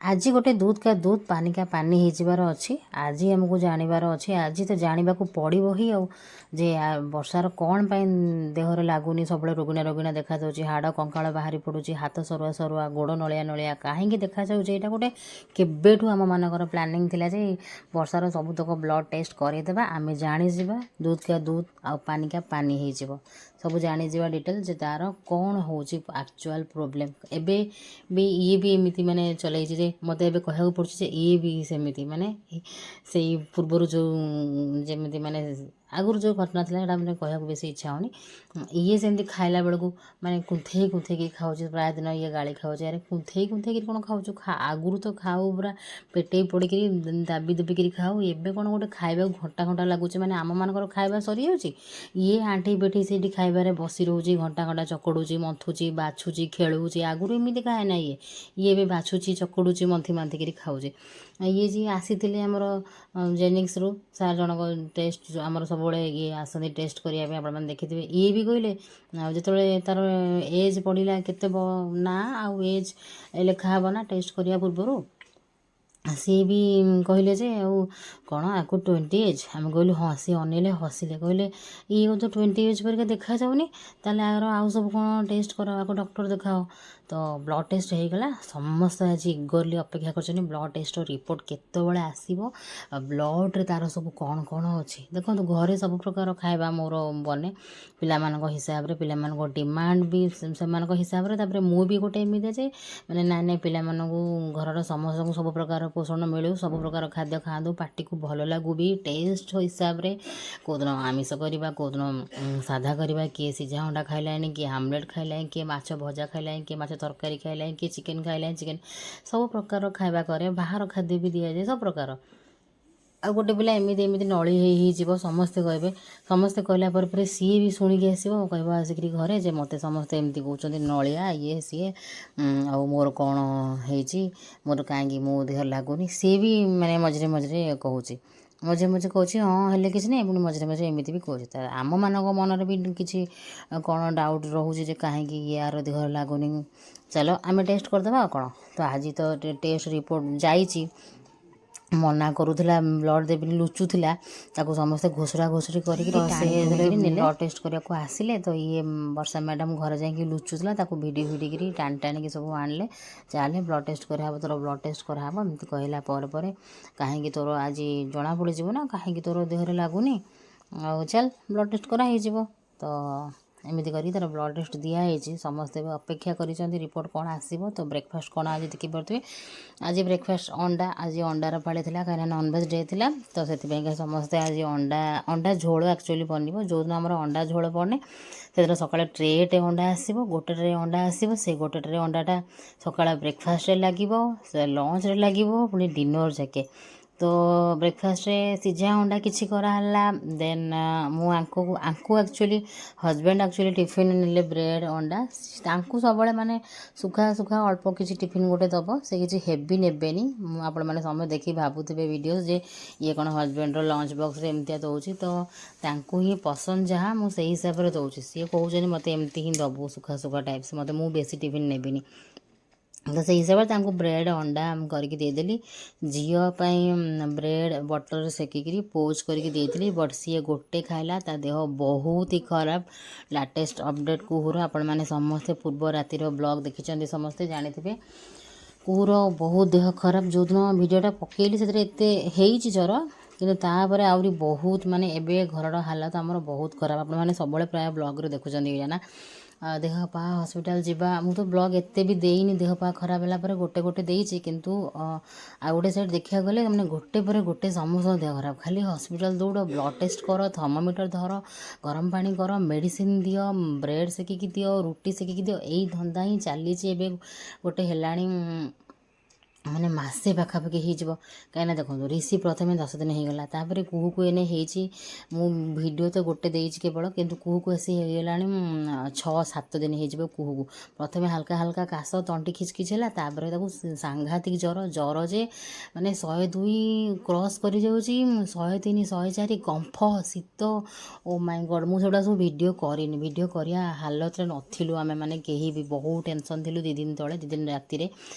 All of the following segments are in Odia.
आज गोटे दूध का दूध पानी का पानी होइबार अच्छी आज आमको जानवर अच्छे आज तो जानवा पड़ो ही जे वर्षार कौन पाई देहरे लगुनि सब रोगिना रोगिना देखा जाऊँगी हाड़ कंकाल बाहरी पड़ुची हाथ सरुआ सरुआ गोड़ नलिया नलिया कहीं देखा जाऊँगी यहाँ गोटे केवेठू आम मानकर प्लानिंग थिला जे वर्षार सबुतक ब्लड टेस्ट करदेवा आम जाणीजा दूध का दूध आ पानी का पानी हो सब जाणीजा डिटेल जे तार कौन हो एक्चुअल प्रोब्लेम एबे भी ये भी एमती माने चल मत ए कह पड़े ये भी सेमती माने से पूर्वर जो जमी माने आगुरी जो घटना था मैंने कहूँ बेस इच्छा होनी ये सेमती खाइला बेलू माने कुंथई कुंथई खाऊ प्राय दिन ये गाड़ी खाऊ अरे कुंथई कुंथई कौन खाऊ आगुरी तो खाऊ पूरा पेटे पड़क दाबी दुबिक खाऊ एवं कौन गोटे खाइबा घंटा घंटा लगुच मैंने आम मानकर खाइबा सरी जाऊँगी ये आंठी पेठी से खाइबार बसी रोचे घंटा घंटा चकड़ुची मंथुची बाछुची खेलुची आगुरी एमती खाए ना ये बाछुची चकड़ुची मंथी मांथिक खाऊे ये जी आसी आमर जेनिक्स रु सार जनक टेस्ट आमर सब ये आसती टेस्ट करने आप देखिए ये भी कहले जो तार एज पड़ा केते ना आउ एज लेखा हे ना टेस्ट करने पूर्वर सी भी कहले जे कौन आपको 20 एज आम कहलु हाँ सी अनेले हसिले कहले ये तो 20 एज पर देखा जाऊनी ताले आउ सब कौन टेस्ट कर आपको डॉक्टर देखाओ तो ब्लड टेस्ट होगला समस्त आज इगरली अपेक्षा कर ब्लड टेस्ट रिपोर्ट केतबेले आसो ब्लड रे तार सब कौन कौन अच्छी देखो घरे सब प्रकार खाଇବା मोर बने पिलामानक हिसाब रे पिलामानक डिमांड भी सेमानक हिसाब रे तापर मु भी गोटे एमिति जे माने ना ना पिलामानकु घरर समस्त सब प्रकार पोषण मिलू सब प्रकार खाद्य खादु पार्टी को भल लगू भी टेस्ट हिसाब रे कोदिन आमिष करवा कोदिन साधा करवा किए सिझा अंडा खाइलानी किए आमलेट खाइला किए माछ भजा खाइला किए माछ तरकारी खाइला किए चिकेन खाइला चिकेन सब प्रकार खाଇବା करे बाहर खाद्य भी दिया जाए सब प्रकार आ गोटे पिला एमती एमती नली हो समस्ते कहे समस्ते कहला पर सी भी शुणिकी आसो कह आसिक घरे जे मत समस्ते एमती कहते नलिया ये सी आ मोर कौन हो मोर कहीं मो देह लगुनि सी भी माने मझे मझे कहूँ मझे मझे कहूँ हाँ हेल्ले किसी ना पुणी मझे मझे एमती भी कहूँ आम मान मन भी किसी कौन डाउट रोचे कहीं यार देह लगुनि चलो आम टेस्ट करदे कौन तो आज तो टेस्ट रिपोर्ट जाइए मना करूला ब्लड देवी लुचुला समस्ते घोषरा घोषरी कर ब्लड टेस्ट करने को आसिले तो ये वर्षा मैडम घर जाकि लुचुला भिडी भिडिकी टाणी टाणिकी सब आनिले चले ब्लड टेस्ट कराब तोर ब्लड टेस्ट कराब एमती कहला कहीं तोर आज जना पड़ज ना कहीं तोर देहरे लगुनि आ चल ब्लड टेस्ट कराई तो एमती करी तार ब्लड टेस्ट दिखाई समस्ते अपेक्षा कर रिपोर्ट कौन आसो तो ब्रेकफास्ट कौन आज देखिपे आज ब्रेकफास्ट अंडा आज अंडार पाड़ी थी कहीं नॉनवेज डे थी तो से समस्ते आज अंडा अंडा झोल एक्चुअली बनब जो दिन आम अंडा झोल पड़े से सकाଳେ ट्रेटे अंडा आसो गोटे ट्रे अंडा आसो से गोटे ट्रे अंडाटा सकाळ ब्रेकफास्ट लगे लंच लगे पुणी डिनर जाके तो ब्रेकफास्ट सिझा अंडा किसी कराला देन मुझे एक्चुअली हजबैंड एक्चुअली टिफिन ने ब्रेड अंडा सब माने सुखा सुखा अल्प किसी टिफिन गोटे दब से किसी हेवी नेबेनी आपण मैंने समय देखी भावुवे वीडियो जे ये कौन हजबैंड लंच बॉक्स एमती दौर तो ही पसंद जहाँ मुझे हिसाब से दौर सी कहते मत एमती ही दबू सुखा सुखा टाइप से मत मुझे बेसी टिफिन नेबिनी तो से हिसाब से ब्रेड अंडा करके देदेली झीपाई ब्रेड बटर सेकिकी पोज करके देती बट सी गोटे खाइला ता देह बहुत ही खराब लाटेस्ट अपडेट कुहूर आपण मैंने समस्ते पूर्व रातिर ब्लॉग देखी समस्ते जानी कुहूर बहुत देह खराब जो दिन भिडटा पकईली से जर कि तापर आहरी बहुत माने एबे घर हालत आमर बहुत खराब आपण मैंने सब प्राय ब्लॉग रे देखुं ना देह पा हॉस्पिटल जीवा मु तो ब्लॉग एते भी देनी देह पा खराब है गोटे गोटे देती किंतु आ गोटे साइड देखा गले मैंने गोटे पर गोटे समस्त देह खराब खाली हॉस्पिटल दौड़ ब्लड टेस्ट कर थर्मोमीटर धर गरम पानी कर मेडिसिन दियो ब्रेड सेकिकी दियो रुटी सेकिकी दियो यही धंदा ही चली गोटे हेलाणी मैंने मसे पाखापाखि हो कहीं देखो ऋषि प्रथम 10 दिन होगला तापर कुहू को एने वीडियो तो गोटे देती केवल किंतु कुहू को आसी होगा 6-7 दिन हो कुहू को प्रथम हल्का हल्का काश तंटी खिचखिच है तापर सांघातिक जर जर जे माने 102 क्रॉस कर 103 104 कंफ शीत ओ माय गॉड मुझे सब वीडियो करनी वीडियो करिया हालत नथिलु आमे माने केही भी बहुत टेंशन थिलु 2 दिन तले 2 दिन राति रे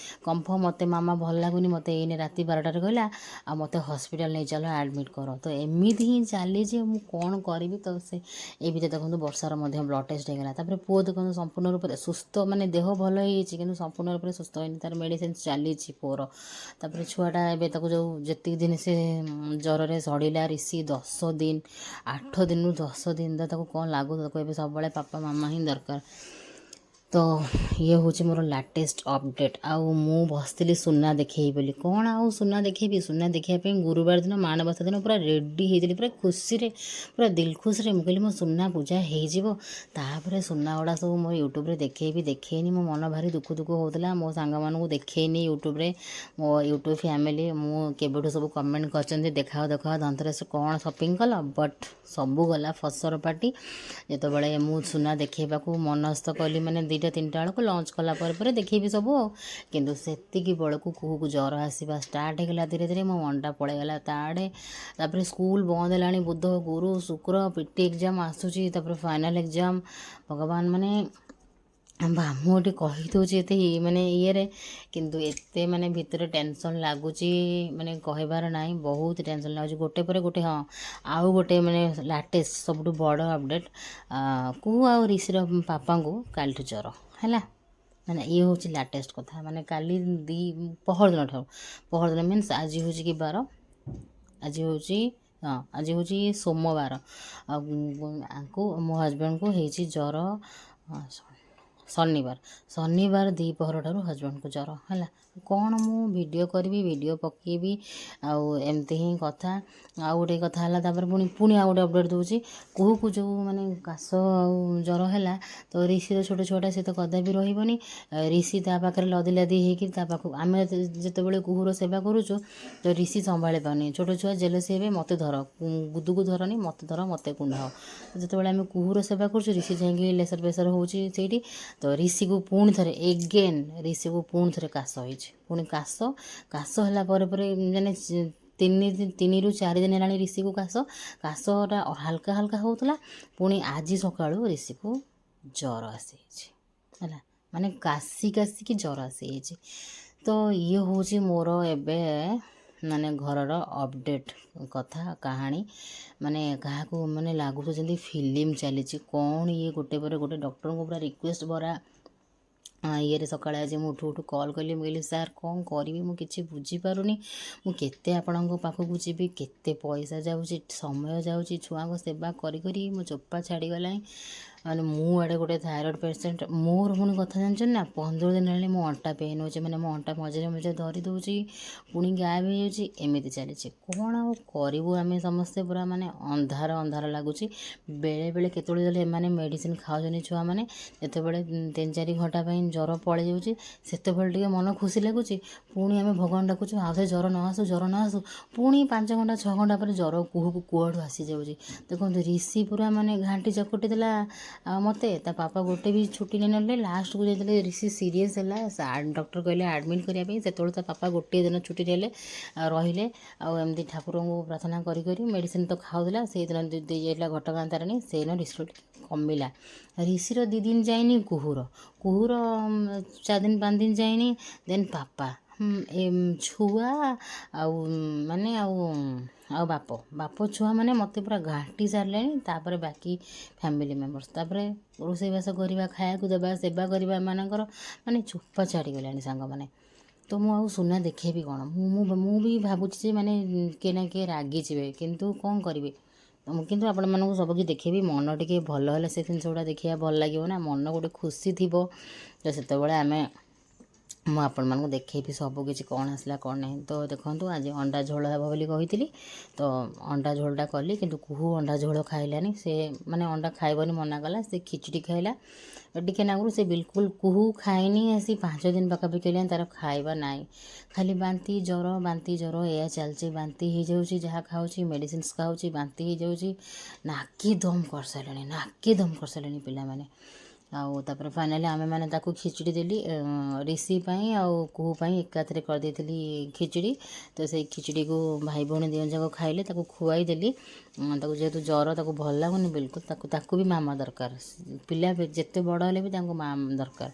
कंफ मते मामा ଭଲ ଲାଗୁନି ମୋତେ ଏଇନେ ରାତି 12টাରେ କହିଲା ଆଉ ମୋତେ ହସ୍ପିଟାଲ ନେଇ ଚାଲ ଆଡ଼ମିଟ୍ କର। ତ ଏମିତି ହିଁ ଚାଲିଛି, ମୁଁ କ'ଣ କରିବି। ତ ସେ ଏଇ ଭିତରେ ଦେଖନ୍ତୁ ବର୍ଷାର ମଧ୍ୟ ବ୍ଲଡ଼ ଟେଷ୍ଟ ହେଇଗଲା। ତାପରେ ପୁଅ ଦେଖନ୍ତୁ ସମ୍ପୂର୍ଣ୍ଣ ରୂପରେ ସୁସ୍ଥ, ମାନେ ଦେହ ଭଲ ହେଇଯାଇଛି କିନ୍ତୁ ସମ୍ପୂର୍ଣ୍ଣ ରୂପରେ ସୁସ୍ଥ ହେଇନି, ତାର ମେଡ଼ିସିନ ଚାଲିଛି ପୁଅର। ତାପରେ ଛୁଆଟା ଏବେ ତାକୁ ଯେଉଁ ଯେତିକି ଦିନ ସେ ଜ୍ୱରରେ ସଢ଼ିଲା ରିସି 10 ଦିନ, 8 ଦିନରୁ 10 ଦିନ ତ ତାକୁ କ'ଣ ଲାଗୁଛି, ତାକୁ ଏବେ ସବୁବେଳେ ପାପା ମାମା ହିଁ ଦରକାର। ତ ଇଏ ହେଉଛି ମୋର ଲାଟେଷ୍ଟ ଅପଡ଼େଟ୍। ଆଉ ମୁଁ ବସିଥିଲି ସୁନା ଦେଖେଇବି ବୋଲି, କ'ଣ ଆଉ ସୁନା ଦେଖେଇବି, ସୁନା ଦେଖିବା ପାଇଁ ଗୁରୁବାର ଦିନ ମାଣବସା ଦିନ ପୁରା ରେଡ଼ି ହେଇଥିଲି, ପୁରା ଖୁସିରେ, ପୁରା ଦିଲ୍ ଖୁସିରେ। ମୁଁ କହିଲି ମୋ ସୁନା ପୂଜା ହେଇଯିବ, ତାପରେ ସୁନା ଗୁଡ଼ା ସବୁ ମୋ ୟୁଟ୍ୟୁବରେ ଦେଖେଇନି। ମୋ ମନ ଭାରି ଦୁଃଖ ହେଉଥିଲା, ମୋ ସାଙ୍ଗମାନଙ୍କୁ ଦେଖେଇନି ୟୁଟ୍ୟୁବରେ। ମୋ ୟୁଟ୍ୟୁବ୍ ଫ୍ୟାମିଲି ମୁଁ କେବେଠୁ ସବୁ କମେଣ୍ଟ କରିଛନ୍ତି ଦେଖାଅ ଧନତେରସ୍ କ'ଣ ସପିଂ କଲ, ବଟ୍ ସବୁ ଗଲା ଫସର ପାଟି। ଯେତେବେଳେ ମୁଁ ସୁନା ଦେଖେଇବାକୁ ମନସ୍ଥ କଲି, ମାନେ 2ଟା 3ଟା ବେଳକୁ ଲଞ୍ଚ କଲା ପରେ ଦେଖେଇବି ସବୁ ଆଉ, କିନ୍ତୁ ସେତିକି ବେଳକୁ କୁହୁକୁ ଜ୍ୱର ଆସିବା ଷ୍ଟାର୍ଟ ହେଇଗଲା। ଧୀରେ ଧୀରେ ମୋ ମନଟା ପଳେଇଗଲା ତା ଆଡ଼େ। ତାପରେ ସ୍କୁଲ ବନ୍ଦ ହେଲାଣି, ବୁଧ ଗୁରୁ ଶୁକ୍ର ପିଟି ଏକ୍ଜାମ୍ ଆସୁଛି, ତାପରେ ଫାଇନାଲ୍ ଏକ୍ଜାମ୍। ଭଗବାନ, ମାନେ ମୁଁ ଏଠି କହିଦେଉଛି ଏତେ ମାନେ ଇଏରେ, କିନ୍ତୁ ଏତେ ମାନେ ଭିତରେ ଟେନସନ୍ ଲାଗୁଛି, ମାନେ କହିବାର ନାହିଁ, ବହୁତ ଟେନସନ୍ ଲାଗୁଛି ଗୋଟେ ପରେ ଗୋଟେ। ହଁ, ଆଉ ଗୋଟେ ମାନେ ଲାଟେଷ୍ଟ ସବୁଠୁ ବଡ଼ ଅପଡ଼େଟ୍, କୁହୁ ଆଉ ରିସିର ପାପାଙ୍କୁ କାଲିଠୁ ଜ୍ୱର ହେଲା। ମାନେ ଇଏ ହେଉଛି ଲାଟେଷ୍ଟ କଥା, ମାନେ କାଲି ପହରଦିନ ମିନ୍ସ ଆଜି ହେଉଛି କି ବାର, ଆଜି ହେଉଛି ସୋମବାର। ଆଉ ଆଙ୍କୁ ମୋ ହଜବେଣ୍ଡଙ୍କୁ ହେଇଛି ଜ୍ୱର ଶନିବାର ଦ୍ୱିପହର ଠାରୁ ହଜବେଣ୍ଡକୁ ଜ୍ୱର ହେଲା। କ'ଣ ମୁଁ ଭିଡ଼ିଓ କରିବି, ଭିଡ଼ିଓ ପକେଇବି, ଆଉ ଏମିତି ହିଁ କଥା। ଆଉ ଗୋଟେ କଥା ହେଲା, ତାପରେ ପୁଣି ଆଉ ଗୋଟେ ଅପଡ଼େଟ୍ ଦେଉଛି। କୁହୁକୁ ଯେଉଁ ମାନେ କାଶ ଆଉ ଜ୍ୱର ହେଲା, ତ ରିସିର ଛୋଟ ଛୁଆଟା ସେ ତ କଦାପି ରହିବନି। ରିସି ତା ପାଖରେ ଲଦି ହେଇକି ତା ପାଖକୁ, ଆମେ ଯେତେବେଳେ କୁହୁର ସେବା କରୁଛୁ ତ ରିସି ସମ୍ଭାଳି ପାରୁନି, ଛୋଟ ଛୁଆ ଜେଲସି ହେବେ, ମୋତେ ଧର, ଗୁଦୁକୁ ଧରନି, ମୋତେ ଧର, ମୋତେ କୁଣ୍ଢାଅ। ଯେତେବେଳେ ଆମେ କୁହୁର ସେବା କରୁଛୁ ରିସି ଯାଇକି ଲେସର ଫେସର ହେଉଛି ସେଇଠି। ତ ରିସିକୁ ପୁଣି ଥରେ କାଶ ହେଇଛି, ପୁଣି କାଶ ହେଲା ପରେ ମାନେ 3ରୁ 4 ଦିନ ହେଲାଣି ରିସିକୁ କାଶଟା ହାଲକା ହେଉଥିଲା। ପୁଣି ଆଜି ସକାଳୁ ରିସିକୁ ଜ୍ୱର ଆସିଯାଇଛି ହେଲା, ମାନେ କାଶିକି ଜ୍ୱର ଆସିଯାଇଛି। ତ ଇଏ ହେଉଛି ମୋର ଏବେ ମାନେ ଘରର ଅପଡ଼େଟ୍ କଥା କାହାଣୀ। ମାନେ କାହାକୁ ମାନେ ଲାଗୁଛି ଯେମିତି ଫିଲ୍ମ ଚାଲିଛି, କ'ଣ ଇଏ ଗୋଟେ ପରେ ଗୋଟେ। ଡକ୍ଟରଙ୍କୁ ପୁରା ରିକ୍ୱେଷ୍ଟ ଭରା ଇଏରେ ସକାଳେ ଆଜି ମୁଁ ଉଠୁ କଲ୍ କଲି। ମୁଁ କହିଲି ସାର୍ କ'ଣ କରିବି, ମୁଁ କିଛି ବୁଝିପାରୁନି, ମୁଁ କେତେ ଆପଣଙ୍କ ପାଖକୁ ଯିବି, କେତେ ପଇସା ଯାଉଛି, ସମୟ ଯାଉଛି, ଛୁଆଙ୍କ ସେବା କରି ମୋ ଚୋପା ଛାଡ଼ିଗଲାଣି। ମାନେ ମୁଁ ଆଡ଼େ ଗୋଟେ ଥାଇରଏଡ଼୍ ପେସେଣ୍ଟ, ମୋର ପୁଣି କଥା ଜାଣିଛନ୍ତି ନା, 15 ଦିନ ହେଲାଣି ମୋ ଅଣ୍ଟା ପେନ୍ ହେଉଛି, ମାନେ ମୋ ଅଣ୍ଟା ମଝିରେ ଧରି ଦେଉଛି, ପୁଣି ଗାୟବ ହେଇଯାଉଛି, ଏମିତି ଚାଲିଛି। କ'ଣ ଆଉ କରିବୁ ଆମେ ସମସ୍ତେ, ପୁରା ମାନେ ଅନ୍ଧାର ଲାଗୁଛି। ବେଳେବେଳେ କେତେବେଳେ ଗଲେ ଏମାନେ ମେଡ଼ିସିନ ଖାଉଛନ୍ତି ଛୁଆମାନେ, ଯେତେବେଳେ 3-4 ଘଣ୍ଟା ପାଇଁ ଜ୍ୱର ପଳେଇ ଯାଉଛି ସେତେବେଳେ ଟିକେ ମନ ଖୁସି ଲାଗୁଛି। ପୁଣି ଆମେ ଭଗବାନ ଡାକୁଛୁ ଆଉଥରେ ଜ୍ୱର ନ ଆସୁ, ପୁଣି 5 ଘଣ୍ଟା 6 ଘଣ୍ଟା ପରେ ଜ୍ୱର କୁହୁକୁ କୁଆଡ଼ୁ ଆସିଯାଉଛି। ଦେଖନ୍ତୁ ରିସି ପୁରା ମାନେ ଘାଣ୍ଟି ଚକୁଟି ଦେଲା ମୋତେ। ତା ପାପା ଗୋଟେ ବି ଛୁଟି ନେଇନଥିଲେ, ଲାଷ୍ଟକୁ ଯେତେବେଳେ ରିସି ସିରିୟସ୍ ହେଲା ଡକ୍ଟର କହିଲେ ଆଡ଼ମିଟ୍ କରିବା ପାଇଁ, ସେତେବେଳେ ତା ପାପା ଗୋଟିଏ ଦିନ ଛୁଟି ନେଲେ, ରହିଲେ। ଆଉ ଏମିତି ଠାକୁରଙ୍କୁ ପ୍ରାର୍ଥନା କରି ମେଡ଼ିସିନ ତ ଖାଉଥିଲା। ସେଇଦିନ ଯାଇଥିଲା ଘଟଗାଁ ତାରିଣୀ, ସେଇଦିନ ରିସିର କମିଲା। ରିସିର 2 ଦିନ ଯାଇନି, କୁହୁର 4 ଦିନ 5 ଦିନ ଯାଇନି। ଦେନ୍ ପାପା ଛୁଆ ଆଉ ମାନେ ଆଉ ବାପ ଛୁଆ ମାନେ ମୋତେ ପୁରା ଘାଣ୍ଟି ସାରିଲେଣି। ତାପରେ ବାକି ଫ୍ୟାମିଲି ମେମ୍ବର୍ସ, ତାପରେ ରୋଷେଇବାସ କରିବା, ଖାଇବାକୁ ଦେବା, ସେବା କରିବା, ଏମାନଙ୍କର ମାନେ ଚୋପା ଛାଡ଼ିଗଲାଣି ସାଙ୍ଗମାନେ। ତ ମୁଁ ଆଉ ସୁନା ଦେଖେଇବି କ'ଣ, ମୁଁ ବି ଭାବୁଛି ଯେ ମାନେ କିଏ ନା କିଏ ରାଗିଯିବେ, କିନ୍ତୁ କ'ଣ କରିବି। ମୁଁ କିନ୍ତୁ ଆପଣମାନଙ୍କୁ ସବୁକିଛି ଦେଖେଇବି। ମନ ଟିକେ ଭଲ ହେଲେ ସେ ଜିନିଷ ଗୁଡ଼ା ଦେଖିବା ଭଲ ଲାଗିବ ନା, ମନ ଗୋଟେ ଖୁସି ଥିବ, ତ ସେତେବେଳେ ମୁଁ ଆପଣମାନଙ୍କୁ ଦେଖେଇବି ସବୁକିଛି କ'ଣ ଆସିଲା କ'ଣ ନାହିଁ। ତ ଦେଖନ୍ତୁ ଆଜି ଅଣ୍ଡା ଝୋଳ ହେବ ବୋଲି କହିଥିଲି, ତ ଅଣ୍ଡା ଝୋଳଟା କଲି, କିନ୍ତୁ କୁହୁ ଅଣ୍ଡା ଝୋଳ ଖାଇଲାନି। ସେ ମାନେ ଅଣ୍ଡା ଖାଇବନି ମନା କଲା, ସେ ଖିଚୁଡ଼ି ଖାଇଲା ଟିକେ ନାଗୁରୁ। ସେ ବିଲକୁଲ କୁହୁ ଖାଇନି ଆସି 5 ଦିନ ପାଖାପାଖି ହେଲାଣି, ତାର ଖାଇବା ନାହିଁ। ଖାଲି ବାନ୍ତି ଜ୍ୱର ଏଇଆ ଚାଲିଛି। ବାନ୍ତି ହେଇଯାଉଛି, ଯାହା ଖାଉଛି ମେଡ଼ିସିନ୍ସ ଖାଉଛି, ବାନ୍ତି ହେଇଯାଉଛି। ନାକେ ଦମ୍ କରିସାରିଲେଣି ପିଲାମାନେ। ଆଉ ତାପରେ ଫାଇନାଲି ଆମେମାନେ ତାକୁ ଖିଚୁଡ଼ି ଦେଲି, ରିସି ପାଇଁ ଆଉ କୁହୁ ପାଇଁ ଏକାଥରେ କରିଦେଇଥିଲି ଖିଚୁଡ଼ି। ତ ସେଇ ଖିଚୁଡ଼ିକୁ ଭାଇ ଭଉଣୀ 2 ଯାକ ଖାଇଲେ, ତାକୁ ଖୁଆଇ ଦେଲି। ତାକୁ ଯେହେତୁ ଜ୍ୱର, ତାକୁ ଭଲ ଲାଗୁନି ବିଲକୁଲ, ତାକୁ ବି ମାମା ଦରକାର। ପିଲା ଯେତେ ବଡ଼ ହେଲେ ବି ତାଙ୍କୁ ମା ଦରକାର।